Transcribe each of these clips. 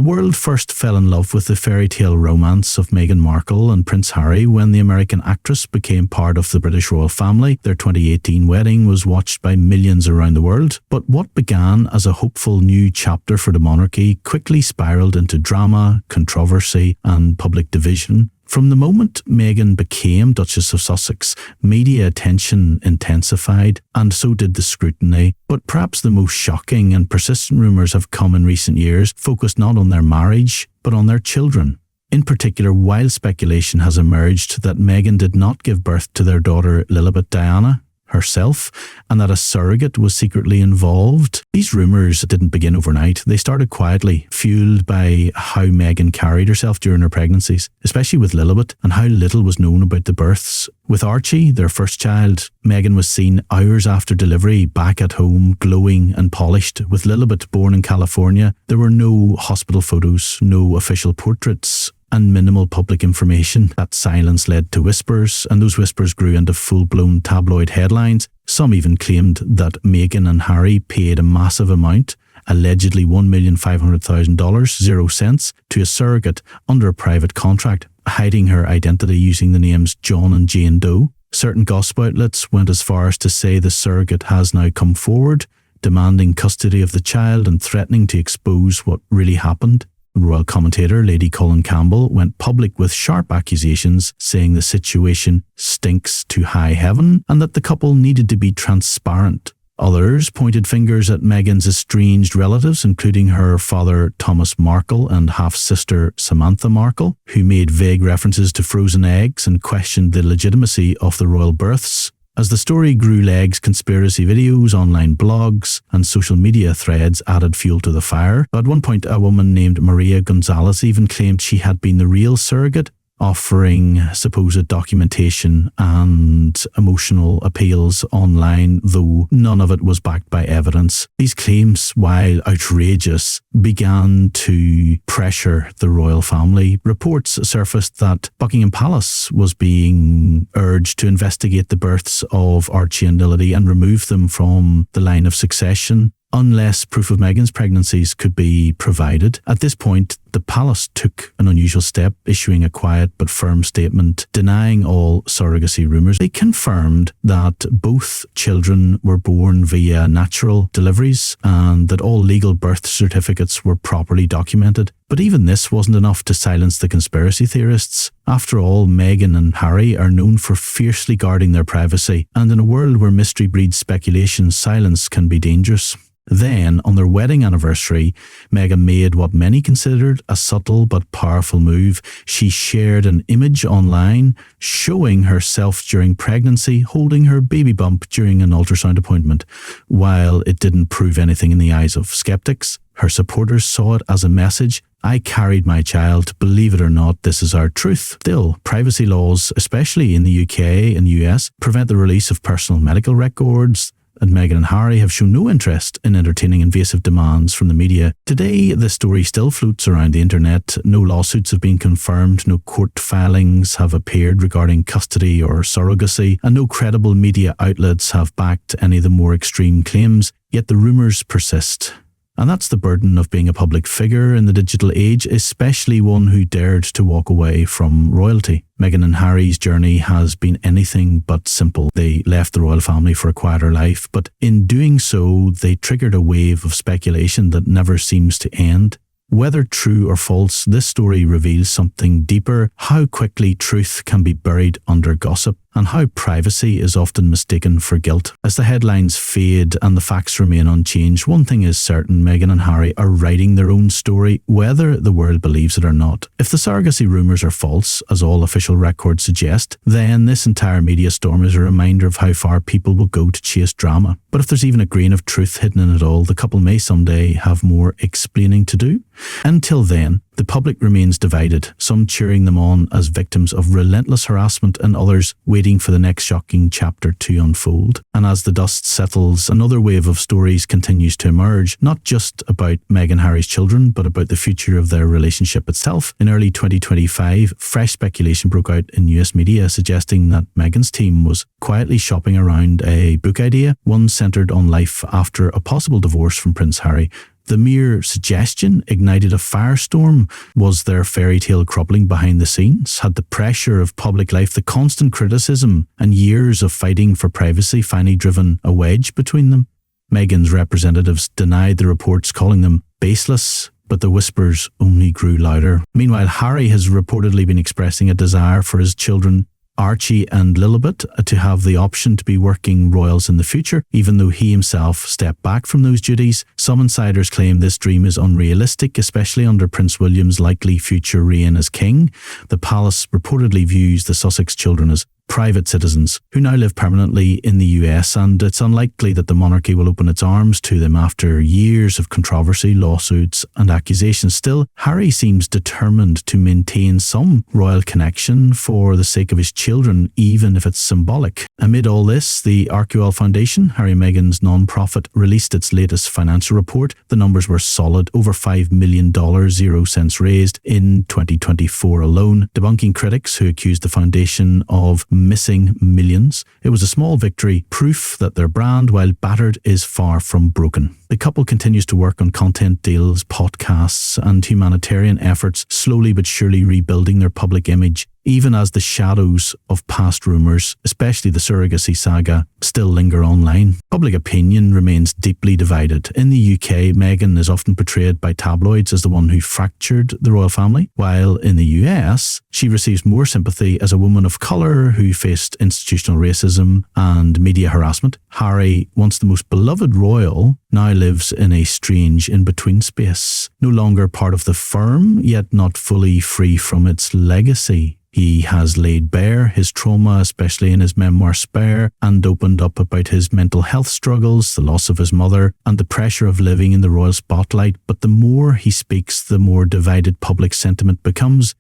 The world first fell in love with the fairy tale romance of Meghan Markle and Prince Harry when the American actress became part of the British royal family. Their 2018 wedding was watched by millions around the world. But what began as a hopeful new chapter for the monarchy quickly spiraled into drama, controversy, and public division. From the moment Meghan became Duchess of Sussex, media attention intensified, and so did the scrutiny. But perhaps the most shocking and persistent rumours have come in recent years, focused not on their marriage, but on their children. In particular, wild speculation has emerged that Meghan did not give birth to their daughter Lilibet Diana herself, and that a surrogate was secretly involved. These rumours didn't begin overnight. They started quietly, fueled by how Meghan carried herself during her pregnancies, especially with Lilibet, and how little was known about the births. With Archie, their first child, Meghan was seen hours after delivery back at home, glowing and polished. With Lilibet, born in California, there were no hospital photos, no official portraits, and minimal public information. That silence led to whispers, and those whispers grew into full-blown tabloid headlines. Some even claimed that Meghan and Harry paid a massive amount, allegedly $1,500,000, 0 cents, to a surrogate under a private contract, hiding her identity using the names John and Jane Doe. Certain gossip outlets went as far as to say the surrogate has now come forward, demanding custody of the child and threatening to expose what really happened. Royal commentator Lady Colin Campbell went public with sharp accusations, saying the situation stinks to high heaven and that the couple needed to be transparent. Others pointed fingers at Meghan's estranged relatives, including her father Thomas Markle and half-sister Samantha Markle, who made vague references to frozen eggs and questioned the legitimacy of the royal births. As the story grew legs, conspiracy videos, online blogs, and social media threads added fuel to the fire. At one point, a woman named Maria Gonzalez even claimed she had been the real surrogate, offering supposed documentation and emotional appeals online, though none of it was backed by evidence. These claims, while outrageous, began to pressure the royal family. Reports surfaced that Buckingham Palace was being urged to investigate the births of Archie and Lily and remove them from the line of succession, unless proof of Meghan's pregnancies could be provided. At this point, the palace took an unusual step, issuing a quiet but firm statement denying all surrogacy rumours. They confirmed that both children were born via natural deliveries and that all legal birth certificates were properly documented. But even this wasn't enough to silence the conspiracy theorists. After all, Meghan and Harry are known for fiercely guarding their privacy, and in a world where mystery breeds speculation, silence can be dangerous. Then, on their wedding anniversary, Meghan made what many considered a subtle but powerful move. She shared an image online showing herself during pregnancy holding her baby bump during an ultrasound appointment. While it didn't prove anything in the eyes of skeptics, her supporters saw it as a message. I carried my child. Believe it or not, this is our truth. Still, privacy laws, especially in the UK and US, prevent the release of personal medical records, and Meghan and Harry have shown no interest in entertaining invasive demands from the media. Today, the story still floats around the internet. No lawsuits have been confirmed, no court filings have appeared regarding custody or surrogacy, and no credible media outlets have backed any of the more extreme claims, yet the rumours persist. And that's the burden of being a public figure in the digital age, especially one who dared to walk away from royalty. Meghan and Harry's journey has been anything but simple. They left the royal family for a quieter life, but in doing so, they triggered a wave of speculation that never seems to end. Whether true or false, this story reveals something deeper: how quickly truth can be buried under gossip, and how privacy is often mistaken for guilt. As the headlines fade and the facts remain unchanged, one thing is certain: Meghan and Harry are writing their own story, whether the world believes it or not. If the surrogacy rumours are false, as all official records suggest, then this entire media storm is a reminder of how far people will go to chase drama. But if there's even a grain of truth hidden in it all, the couple may someday have more explaining to do. Until then, the public remains divided, some cheering them on as victims of relentless harassment and others waiting for the next shocking chapter to unfold. And as the dust settles, another wave of stories continues to emerge, not just about Meghan and Harry's children, but about the future of their relationship itself. In early 2025, fresh speculation broke out in US media suggesting that Meghan's team was quietly shopping around a book idea, one centred on life after a possible divorce from Prince Harry. The mere suggestion ignited a firestorm. Was their fairy tale crumbling behind the scenes? Had the pressure of public life, the constant criticism, and years of fighting for privacy finally driven a wedge between them? Meghan's representatives denied the reports, calling them baseless, but the whispers only grew louder. Meanwhile, Harry has reportedly been expressing a desire for his children, Archie and Lilibet, to have the option to be working royals in the future, even though he himself stepped back from those duties. Some insiders claim this dream is unrealistic, especially under Prince William's likely future reign as king. The palace reportedly views the Sussex children as private citizens who now live permanently in the US, and it's unlikely that the monarchy will open its arms to them after years of controversy, lawsuits and accusations. Still, Harry seems determined to maintain some royal connection for the sake of his children, even if it's symbolic. Amid all this, the RQL Foundation, Harry and Meghan's non-profit, released its latest financial report. The numbers were solid, over $5 million, 0 cents raised in 2024 alone, debunking critics who accused the foundation of missing millions. It was a small victory, proof that their brand, while battered, is far from broken. The couple continues to work on content deals, podcasts, and humanitarian efforts, slowly but surely rebuilding their public image, even as the shadows of past rumours, especially the surrogacy saga, still linger online. Public opinion remains deeply divided. In the UK, Meghan is often portrayed by tabloids as the one who fractured the royal family, while in the US, she receives more sympathy as a woman of colour who faced institutional racism and media harassment. Harry, once the most beloved royal, now lives in a strange in-between space, no longer part of the firm, yet not fully free from its legacy. He has laid bare his trauma, especially in his memoir Spare, and opened up about his mental health struggles, the loss of his mother, and the pressure of living in the royal spotlight. But the more he speaks, the more divided public sentiment becomes.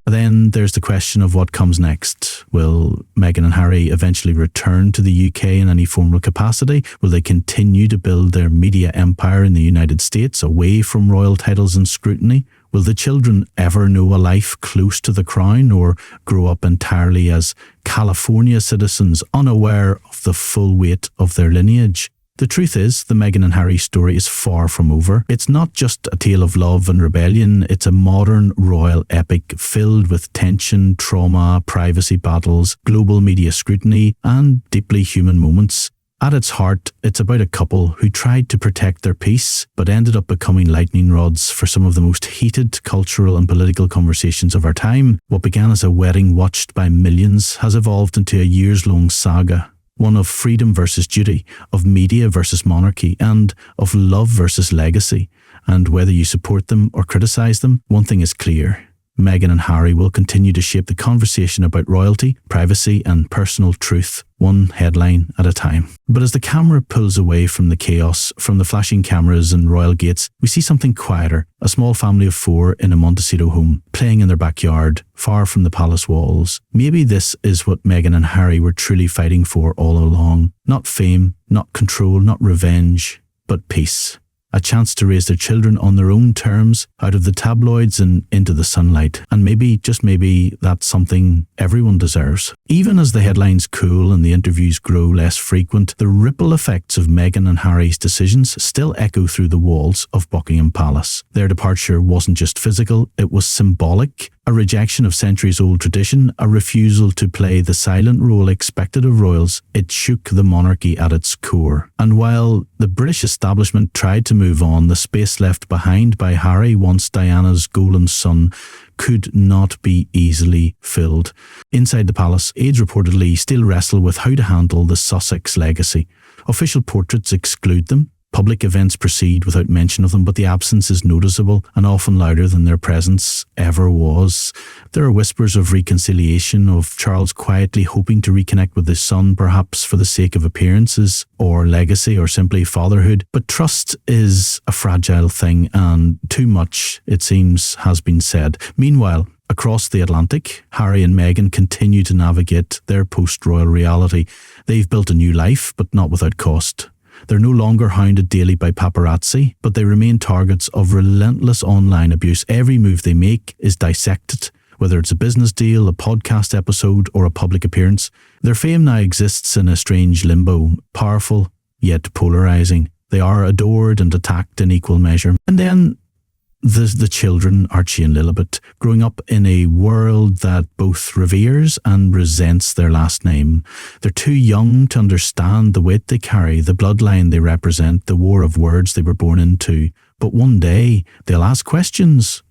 Then there's the question of what comes next. Will Meghan and Harry eventually return to the UK in any formal capacity? Will they continue to build their media empire in the United States away from royal titles and scrutiny? Will the children ever know a life close to the crown, or grow up entirely as California citizens, unaware of the full weight of their lineage? The truth is, the Meghan and Harry story is far from over. It's not just a tale of love and rebellion, it's a modern royal epic filled with tension, trauma, privacy battles, global media scrutiny, and deeply human moments. At its heart, it's about a couple who tried to protect their peace, but ended up becoming lightning rods for some of the most heated cultural and political conversations of our time. What began as a wedding watched by millions has evolved into a years-long saga, one of freedom versus duty, of media versus monarchy, and of love versus legacy. And whether you support them or criticise them, one thing is clear. Meghan and Harry will continue to shape the conversation about royalty, privacy, and personal truth, one headline at a time. But as the camera pulls away from the chaos, from the flashing cameras and royal gates, we see something quieter, a small family of 4 in a Montecito home, playing in their backyard, far from the palace walls. Maybe this is what Meghan and Harry were truly fighting for all along. Not fame, not control, not revenge, but peace. A chance to raise their children on their own terms, out of the tabloids and into the sunlight. And maybe, just maybe, that's something everyone deserves. Even as the headlines cool and the interviews grow less frequent, the ripple effects of Meghan and Harry's decisions still echo through the walls of Buckingham Palace. Their departure wasn't just physical, it was symbolic. A rejection of centuries-old tradition, a refusal to play the silent role expected of royals. It shook the monarchy at its core. And while the British establishment tried to move on, the space left behind by Harry, once Diana's golden son, could not be easily filled. Inside the palace, aides reportedly still wrestle with how to handle the Sussex legacy. Official portraits exclude them. Public events proceed without mention of them, but the absence is noticeable and often louder than their presence ever was. There are whispers of reconciliation, of Charles quietly hoping to reconnect with his son, perhaps for the sake of appearances or legacy or simply fatherhood. But trust is a fragile thing, and too much, it seems, has been said. Meanwhile, across the Atlantic, Harry and Meghan continue to navigate their post-royal reality. They've built a new life, but not without cost. They're no longer hounded daily by paparazzi, but they remain targets of relentless online abuse. Every move they make is dissected, whether it's a business deal, a podcast episode, or a public appearance. Their fame now exists in a strange limbo, powerful yet polarizing. They are adored and attacked in equal measure. And then the children, Archie and Lilibet, growing up in a world that both reveres and resents their last name. They're too young to understand the weight they carry, the bloodline they represent, the war of words they were born into. But one day, they'll ask questions.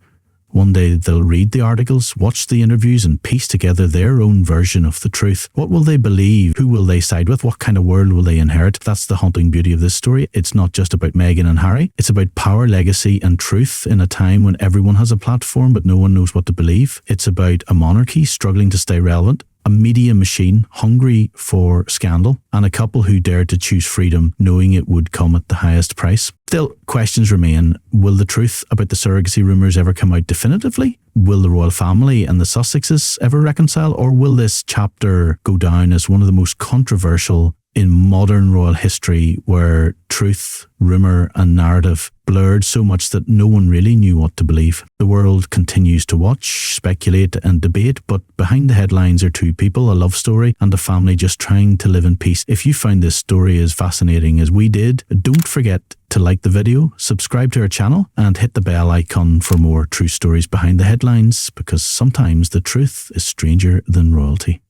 One day they'll read the articles, watch the interviews and piece together their own version of the truth. What will they believe? Who will they side with? What kind of world will they inherit? That's the haunting beauty of this story. It's not just about Meghan and Harry. It's about power, legacy and truth in a time when everyone has a platform but no one knows what to believe. It's about a monarchy struggling to stay relevant, a media machine hungry for scandal, and a couple who dared to choose freedom knowing it would come at the highest price. Still, questions remain. Will the truth about the surrogacy rumours ever come out definitively? Will the royal family and the Sussexes ever reconcile? Or will this chapter go down as one of the most controversial in modern royal history, where truth, rumour and narrative blurred so much that no one really knew what to believe? The world continues to watch, speculate and debate, but behind the headlines are two people, a love story and a family just trying to live in peace. If you found this story as fascinating as we did, don't forget to like the video, subscribe to our channel and hit the bell icon for more true stories behind the headlines, because sometimes the truth is stranger than royalty.